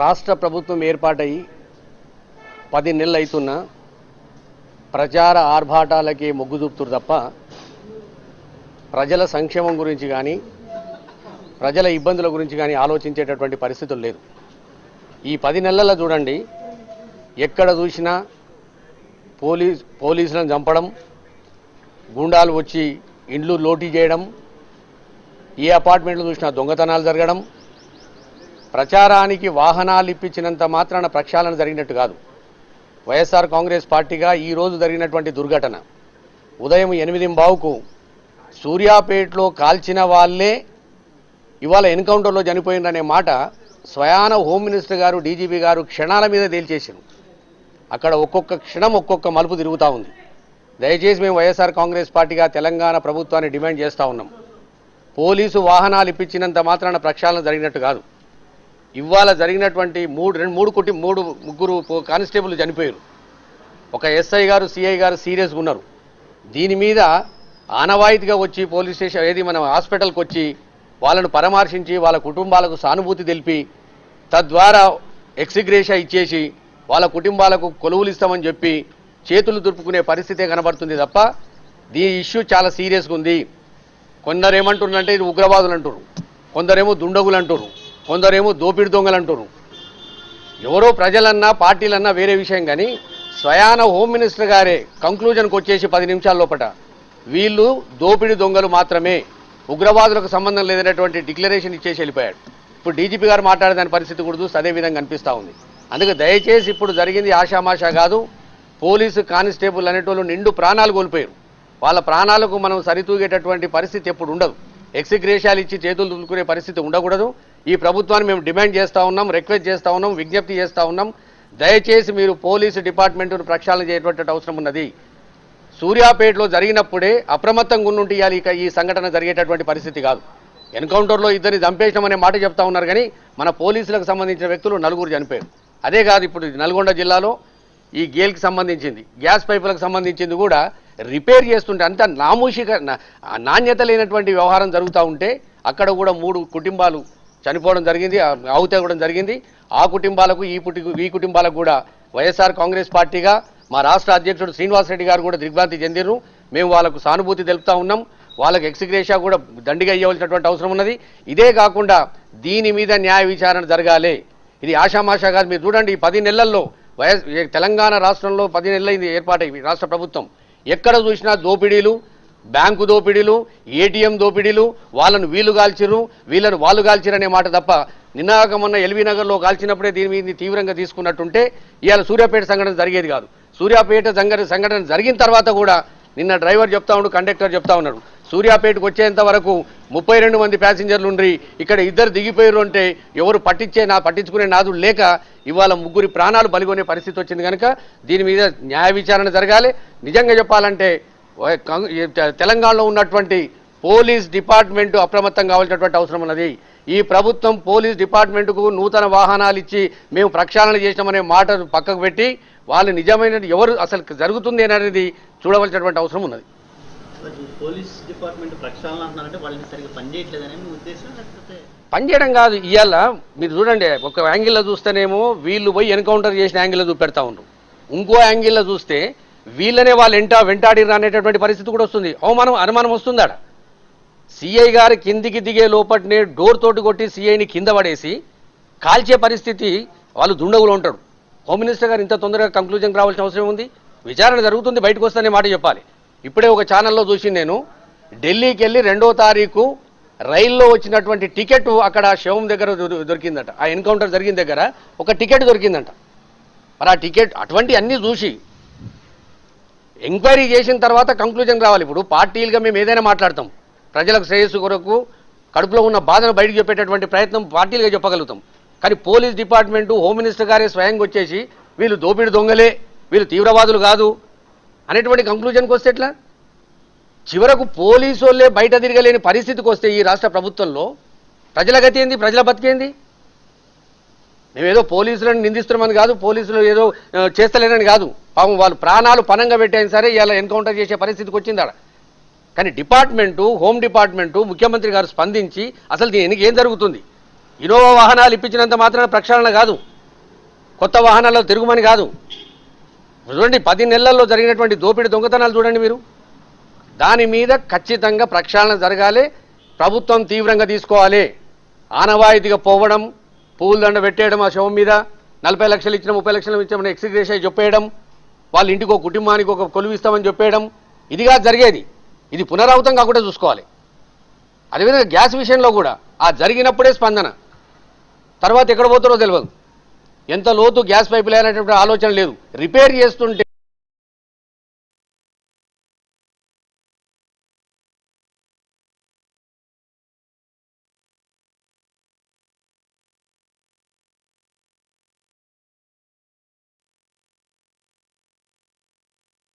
రాష్ట్ర ప్రభుత్వం ఏర్పాటై 10 నెలలు అవుతున్నా ప్రచార ఆర్భాటాలకే మొగ్గు చూపుతురు తప్ప ప్రజల సంక్షేమం గురించి కానీ ప్రజల ఇబ్బందుల గురించి కానీ ఆలోచించేటటువంటి పరిస్థితులు లేదు. ఈ 10 నెలల్లో చూడండి, ఎక్కడ చూసినా పోలీసులను చంపడం, గుండాలు వచ్చి ఇండ్లు లోటీ చేయడం, ఏ అపార్ట్మెంట్లు చూసినా దొంగతనాలు జరగడం, ప్రచారానికి వాహనాలు ఇప్పించినంత మాత్రాన ప్రక్షాళన జరిగినట్టు కాదు. వైఎస్ఆర్ కాంగ్రెస్ పార్టీగా ఈరోజు జరిగినటువంటి దుర్ఘటన ఉదయం 8:15కు సూర్యాపేటలో కాల్చిన వాళ్ళే ఇవాళ ఎన్కౌంటర్లో చనిపోయిందనే మాట స్వయాన హోమ్ మినిస్టర్ గారు, డీజీపీ గారు క్షణాల మీద తేల్చేసారు. అక్కడ ఒక్కొక్క క్షణం ఒక్కొక్క మలుపు తిరుగుతూ ఉంది. దయచేసి మేము వైఎస్ఆర్ కాంగ్రెస్ పార్టీగా తెలంగాణ ప్రభుత్వాన్ని డిమాండ్ చేస్తూ ఉన్నాం. పోలీసు వాహనాలు ఇప్పించినంత మాత్రాన ప్రక్షాళన జరిగినట్టు కాదు. ఇవాళ జరిగినటువంటి ముగ్గురు కానిస్టేబుల్ చనిపోయారు. ఒక ఎస్ఐ గారు, సిఐ గారు సీరియస్గా ఉన్నారు. దీని మీద ఆనవాయితీగా వచ్చి పోలీస్ స్టేషన్ మన హాస్పిటల్కి వచ్చి వాళ్ళను పరామర్శించి వాళ్ళ కుటుంబాలకు సానుభూతి తెలిపి తద్వారా ఎక్స్గ్రేషియా ఇచ్చేసి వాళ్ళ కుటుంబాలకు కొలువులు ఇస్తామని చెప్పి చేతులు దులుపుకునే పరిస్థితే కనబడుతుంది తప్ప దీని ఇష్యూ చాలా సీరియస్గా ఉంది. కొందరు ఏమంటున్నారంటే ఇది ఉగ్రవాదులు అంటారు, కొందరేమో దుండగులు అంటారు, కొందరేమో దోపిడి దొంగలు అంటారు. ఎవరో ప్రజలన్నా పార్టీలన్నా వేరే విషయం, కానీ స్వయాన హోమ్ మినిస్టర్ గారే కంక్లూజన్కి వచ్చేసి 10 నిమిషాల లోపల వీళ్ళు దోపిడి దొంగలు మాత్రమే, ఉగ్రవాదులకు సంబంధం లేదనేటువంటి డిక్లరేషన్ ఇచ్చేసి వెళ్ళిపోయాడు. ఇప్పుడు డీజీపీ గారు మాట్లాడే దాని పరిస్థితి కూడా చూస్తే అదే విధంగా అనిపిస్తూ ఉంది. అందుకే దయచేసి ఇప్పుడు జరిగింది ఆషామాషా కాదు. పోలీసు కానిస్టేబుల్ అనేటోళ్ళు నిండు ప్రాణాలు కోల్పోయారు. వాళ్ళ ప్రాణాలకు మనం సరితూగేటటువంటి పరిస్థితి ఎప్పుడు ఉండదు. ఎక్స్గ్రేషియాలు ఇచ్చి చేతులు దులుపుకునే పరిస్థితి ఉండకూడదు. ఈ ప్రభుత్వాన్ని మేము డిమాండ్ చేస్తూ ఉన్నాం, రిక్వెస్ట్ చేస్తూ ఉన్నాం, విజ్ఞప్తి చేస్తూ ఉన్నాం. దయచేసి మీరు పోలీసు డిపార్ట్మెంటును ప్రక్షాళన చేయటువంటి అవసరం ఉన్నది. సూర్యాపేటలో జరిగినప్పుడే అప్రమత్తంగా ఉండి ఇవాళ ఈ సంఘటన జరిగేటటువంటి పరిస్థితి కాదు. ఎన్కౌంటర్లో ఇద్దరిని చంపేసినామనే మాట చెప్తా ఉన్నారు, కానీ మన పోలీసులకు సంబంధించిన వ్యక్తులు 4 చనిపోయారు. అదే కాదు, ఇప్పుడు నల్గొండ జిల్లాలో ఈ గేల్కి సంబంధించింది, గ్యాస్ పైపులకు సంబంధించింది కూడా రిపేర్ చేస్తుంటే అంత నాణ్యత లేనటువంటి వ్యవహారం జరుగుతూ ఉంటే అక్కడ కూడా 3 కుటుంబాలు చనిపోవడం జరిగింది, ఆహుతి అవ్వడం జరిగింది. ఆ కుటుంబాలకు ఈ కుటుంబాలకు కూడా వైఎస్ఆర్ కాంగ్రెస్ పార్టీగా మా రాష్ట్ర అధ్యక్షుడు శ్రీనివాస్ రెడ్డి గారు కూడా దిగ్భ్రాంతి చెందిరు. మేము వాళ్ళకు సానుభూతి తెలుపుతా ఉన్నాం. వాళ్ళకి ఎక్స్గ్రేషియా కూడా దండిగా ఇవ్వాల్సినటువంటి అవసరం ఉన్నది. ఇదే కాకుండా దీని మీద న్యాయ విచారణ జరగాలి. ఇది ఆషామాషా కాదు. మీరు చూడండి, ఈ 10 నెలల్లో తెలంగాణ రాష్ట్రంలో 10 నెలలైంది ఏర్పాటై రాష్ట్ర ప్రభుత్వం. ఎక్కడ చూసినా దోపిడీలు, బ్యాంకు దోపిడీలు, ఏటీఎం దోపిడీలు, వాళ్ళను వీళ్ళు కాల్చిరు, వీళ్ళను వాళ్ళు కాల్చిరు అనే మాట తప్ప నిన్నాక మొన్న ఎల్బీ నగర్లో కాల్చినప్పుడే దీని మీద తీవ్రంగా తీసుకున్నట్టుంటే ఇవాళ సూర్యాపేట సంఘటన జరిగేది కాదు. సూర్యాపేట సంఘటన జరిగిన తర్వాత కూడా నిన్న డ్రైవర్ చెప్తా ఉన్నాడు, కండక్టర్ చెప్తా ఉన్నాడు, సూర్యాపేటకు వచ్చేంత వరకు 32 మంది ప్యాసింజర్లు ఉండ్రి, ఇక్కడ 2 దిగిపోయారు అంటే ఎవరు పట్టించుకునే నాదుడు లేక ఇవాళ 3 ప్రాణాలు బలిగొనే పరిస్థితి వచ్చింది. కనుక దీని మీద న్యాయ విచారణ జరగాలి. నిజంగా చెప్పాలంటే తెలంగాణలో ఉన్నటువంటి పోలీస్ డిపార్ట్మెంటు అప్రమత్తం కావాల్సినటువంటి అవసరం ఉన్నది. ఈ ప్రభుత్వం పోలీస్ డిపార్ట్మెంటుకు నూతన వాహనాలు ఇచ్చి మేము ప్రక్షాళన చేసినామనే మాట పక్కకు పెట్టి వాళ్ళు నిజమైన ఎవరు అసలు జరుగుతుంది అనేది చూడవలసినటువంటి అవసరం ఉన్నది. పోలీస్ డిపార్ట్మెంట్ ప్రక్షాళన అంటున్నారంటే వాళ్ళని సరిగ్గా పనిచేయట్లేదని మీ ఉద్దేశం, లేకపోతే పనిచేయడం కాదు. ఇవాళ మీరు చూడండి, ఒక యాంగిల్లో చూస్తేనేమో వీళ్ళు పోయి ఎన్కౌంటర్ చేసిన యాంగిల్లో చూపెడతా ఉన్నారు, ఇంకో యాంగిల్లో చూస్తే వీళ్ళనే వాళ్ళు వెంటాడిరు అనేటటువంటి పరిస్థితి కూడా వస్తుంది. అనుమానం వస్తుందా? సిఐ గారు కిందికి దిగే లోపటినే డోర్ తోటి కొట్టి సిఐని కింద పడేసి కాల్చే పరిస్థితి, వాళ్ళు దుండగులు ఉంటాడు. హోమ్ మినిస్టర్ గారు ఇంత తొందరగా కంక్లూజన్కి రావాల్సిన అవసరం ఉంది. విచారణ జరుగుతుంది, బయటకు వస్తేనే మాట చెప్పాలి. ఇప్పుడే ఒక ఛానల్లో చూసి నేను ఢిల్లీకి వెళ్ళి 2వ తారీఖు రైల్లో వచ్చినటువంటి టికెట్ అక్కడ శవం దగ్గర దొరికిందట. ఆ ఎన్కౌంటర్ జరిగిన దగ్గర ఒక టికెట్ దొరికిందంట. మరి ఆ టికెట్ అటువంటి అన్నీ చూసి ఎంక్వైరీ చేసిన తర్వాత కంక్లూజన్ రావాలి. ఇప్పుడు పార్టీలుగా మేము ఏదైనా మాట్లాడతాం, ప్రజలకు శ్రేయస్సు కొరకు కడుపులో ఉన్న బాధను బయటకు చెప్పేటటువంటి ప్రయత్నం పార్టీలుగా చెప్పగలుగుతాం. కానీ పోలీస్ డిపార్ట్మెంటు, హోమ్ మినిస్టర్ గారే స్వయంగా వచ్చేసి వీళ్ళు దోపిడి దొంగలే, వీళ్ళు తీవ్రవాదులు కాదు అనేటువంటి కంక్లూజన్కి వస్తే ఎట్లా? చివరకు పోలీసు వాళ్ళే బయట తిరగలేని పరిస్థితికి వస్తే ఈ రాష్ట్ర ప్రభుత్వంలో ప్రజల గతి ఏంది, ప్రజల బతికేంది? మేమేదో పోలీసులను నిందిస్తున్నామని కాదు, పోలీసులు ఏదో చేస్తలేనని కాదు, పాపం వాళ్ళు ప్రాణాలు పనంగా పెట్టాను సరే ఇలా ఎన్కౌంటర్ చేసే పరిస్థితికి వచ్చింది ఆడ. కానీ డిపార్ట్మెంటు, హోమ్ డిపార్ట్మెంటు, ముఖ్యమంత్రి గారు స్పందించి అసలు దీనికి ఏం జరుగుతుంది, ఇన్నోవా వాహనాలు ఇప్పించినంత మాత్రాన ప్రక్షాళన కాదు, కొత్త వాహనాల్లో తిరుగుమని కాదు. చూడండి 10 నెలల్లో జరిగినటువంటి దోపిడీ దొంగతనాలు చూడండి మీరు. దాని మీద ఖచ్చితంగా ప్రక్షాళన జరగాలి, ప్రభుత్వం తీవ్రంగా తీసుకోవాలి. ఆనవాయితీగా పోవడం, పూల దండ పెట్టేయడం, ఆ శవం మీద 40 లక్షలు ఇచ్చిన 30 లక్షలు ఇచ్చామని ఎక్స్గ్రేషియా చెప్పేయడం, వాళ్ళ ఇంటికి ఒక కుటుంబానికి ఒక కొలువు ఇస్తామని చెప్పేయడం, ఇదిగా జరిగేది. ఇది పునరావృతం కాకుండా చూసుకోవాలి. అదేవిధంగా గ్యాస్ విషయంలో కూడా ఆ జరిగినప్పుడే స్పందన, తర్వాత ఎక్కడ పోతారో తెలియదు. ఎంత లోతు గ్యాస్ పైప్ లైన్ అనేటువంటి ఆలోచన లేదు. రిపేర్ చేస్తుంటే